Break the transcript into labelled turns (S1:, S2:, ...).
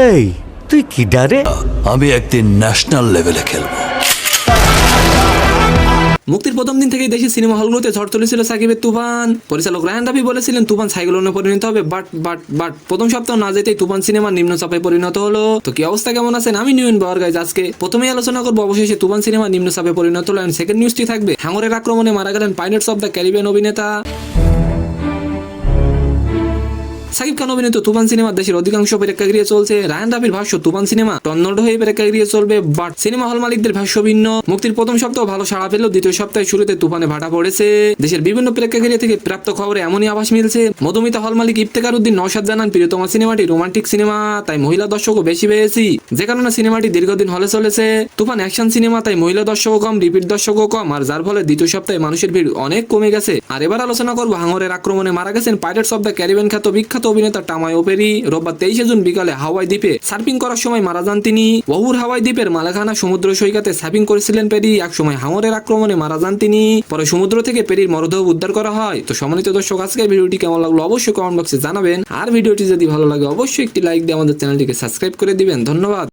S1: এই তুই কি ডারে?
S2: আমি একদিন ন্যাশনাল লেভেলে খেলবো।
S3: মুক্তির প্রথম দিন থেকেই দেশের সিনেমা হলগুলোতে ঝড় তুলেছিল সাকিবের তুফান। পরিচালক রায়হান রাফি বলেছিলেন তুফান সাইক্লোনে পরিণত হবে, বাট প্রথম সপ্তাহ না যেতেই তুফান সিনেমা নিম্নচাপে পরিণত হলো। তো কি অবস্থা, কেমন আছেন? আমি নিউন বাওয়ার গাইজ। আজকে প্রথমেই আলোচনা করবো অবশেষে তুফান সিনেমা নিম্নচাপে পরিণত হলো। সেকেন্ড নিউজটি থাকবে হাঙরের আক্রমণে মারা গেলেন পাইরেটস অফ দ্য ক্যারিবিয়ান অভিনেতা সাকিব খান অভিনীত তুফান সিনেমা দেশের অধিকাংশ প্রেক্ষাগৃহে চলছে। রায়হান রাফির ভাষ্য, তুফান সিনেমা টন্নড হয়ে প্রেক্ষাগৃহে চলবে, বাট সিনেমা হল মালিকদের ভাষ্য ভিন্ন। মুক্তির প্রথম সপ্তাহ ভালো সাড়া পেলেও দ্বিতীয় সপ্তাহে শুরুতে তুফানে ভাটা পড়েছে। দেশের বিভিন্ন প্রেক্ষাগৃহ থেকে প্রাপ্ত খবরে এমনই আভাস মিলছে। মধুমিতা হল মালিক ইফতেখার উদ্দিন নওশাদ জানান, প্রিয়তমা সিনেমাটি রোমান্টিক সিনেমা, তাই মহিলা দর্শকও বেশি পেয়েছি, যে কারণে সিনেমাটি দীর্ঘদিন হলে চলেছে। তুফান অ্যাকশন সিনেমা, তাই মহিলা দর্শকও কম, রিপিট দর্শকও কম, আর যার ফলে দ্বিতীয় সপ্তাহে মানুষের ভিড় অনেক কমে গেছে। আর এবার আলোচনা করবো হাঙরের আক্রমণে মারা গেছেন পাইরেটস অফ দ্য ক্যারিবিয়ান খ্যাত বিখ্যাত অভিনেতা টামায় ওপেরি। রোববার 23 জুন বিকালে হাওয়াই দ্বীপে সার্ফিং করার সময় মারা যান তিনি। ওহুর হাওয়াই দ্বীপের মালাখানা সমুদ্র সৈকতে সার্ফিং করেছিলেন পেরি। একসময় হাঙরের আক্রমণে মারা যান তিনি। পরে সমুদ্র থেকে পেরির মরদেহ উদ্ধার করা হয়। তো সম্মানিত দর্শক, আজকের ভিডিওটি কেমন লাগলো অবশ্যই কমেন্ট বক্সে জানাবেন। আর ভিডিওটি যদি ভালো লাগে অবশ্যই একটি লাইক দিয়ে আমাদের চ্যানেলটিকে সাবস্ক্রাইব করে দিবেন। ধন্যবাদ।